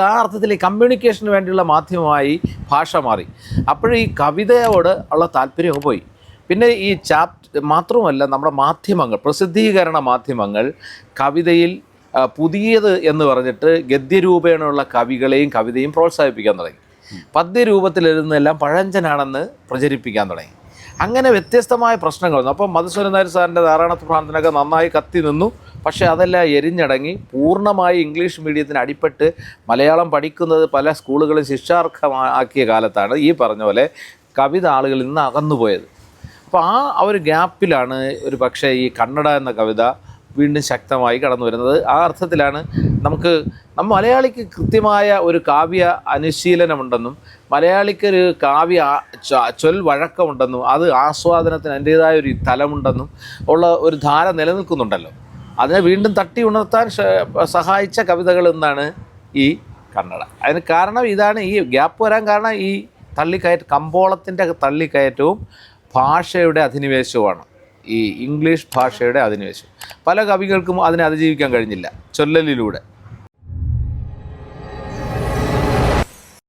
ആ അർത്ഥത്തിൽ ഈ കമ്മ്യൂണിക്കേഷന് വേണ്ടിയുള്ള മാധ്യമമായി ഭാഷ മാറി. അപ്പോഴീ കവിതയോട് ഉള്ള താല്പര്യമൊക്കെ പോയി. പിന്നെ ഈ മാത്രമല്ല, നമ്മുടെ മാധ്യമങ്ങൾ, പ്രസിദ്ധീകരണ മാധ്യമങ്ങൾ കവിതയിൽ പുതിയത് എന്ന് പറഞ്ഞിട്ട് ഗദ്യരൂപേണയുള്ള കവികളെയും കവിതയും പ്രോത്സാഹിപ്പിക്കാൻ തുടങ്ങി. പദ്യരൂപത്തിലെഴുതുന്നതെല്ലാം പഴഞ്ചനാണെന്ന് പ്രചരിപ്പിക്കാൻ തുടങ്ങി. അങ്ങനെ വ്യത്യസ്തമായ പ്രശ്നങ്ങൾ വന്നു. അപ്പം മധുസൂദനൻ നായർ സാറിൻ്റെ ധാരാളത്ത് പ്രാന്തനൊക്കെ നന്നായി കത്തി നിന്നു. പക്ഷേ അതെല്ലാം എരിഞ്ഞടങ്ങി പൂർണ്ണമായി ഇംഗ്ലീഷ് മീഡിയത്തിന് അടിപ്പെട്ട് മലയാളം പഠിക്കുന്നത് പല സ്കൂളുകളും ശിക്ഷാർഹമാക്കിയ കാലത്താണ് ഈ പറഞ്ഞ പോലെ കവിത ആളുകളിൽ നിന്ന് അകന്നുപോയത്. അപ്പോൾ ആ ഒരു ഗ്യാപ്പിലാണ് ഒരു പക്ഷേ ഈ കന്നഡ എന്ന കവിത വീണ്ടും ശക്തമായി കടന്നു വരുന്നത്. ആ അർത്ഥത്തിലാണ് മലയാളിക്ക് കൃത്യമായ ഒരു കാവ്യ അനുശീലനമുണ്ടെന്നും മലയാളിക്കൊരു കാവ്യ വഴക്കമുണ്ടെന്നും അത് ആസ്വാദനത്തിന് അതിൻ്റേതായ ഒരു തലമുണ്ടെന്നും ഉള്ള ഒരു ധാര നിലനിൽക്കുന്നുണ്ടല്ലോ. അതിനെ വീണ്ടും തട്ടി ഉണർത്താൻ സഹായിച്ച കവിതകൾ എന്നാണ് ഈ കന്നഡ. അതിന് കാരണം ഇതാണ്, ഈ ഗ്യാപ്പ് വരാൻ കാരണം ഈ കമ്പോളത്തിൻ്റെ തള്ളിക്കയറ്റവും ഭാഷയുടെ അധിനിവേശവുമാണ്. ഈ ഇംഗ്ലീഷ് ഭാഷയുടെ അധിനിവേശം പല കവികൾക്കും അതിനെ അതിജീവിക്കാൻ കഴിഞ്ഞില്ല ചൊല്ലലിലൂടെ.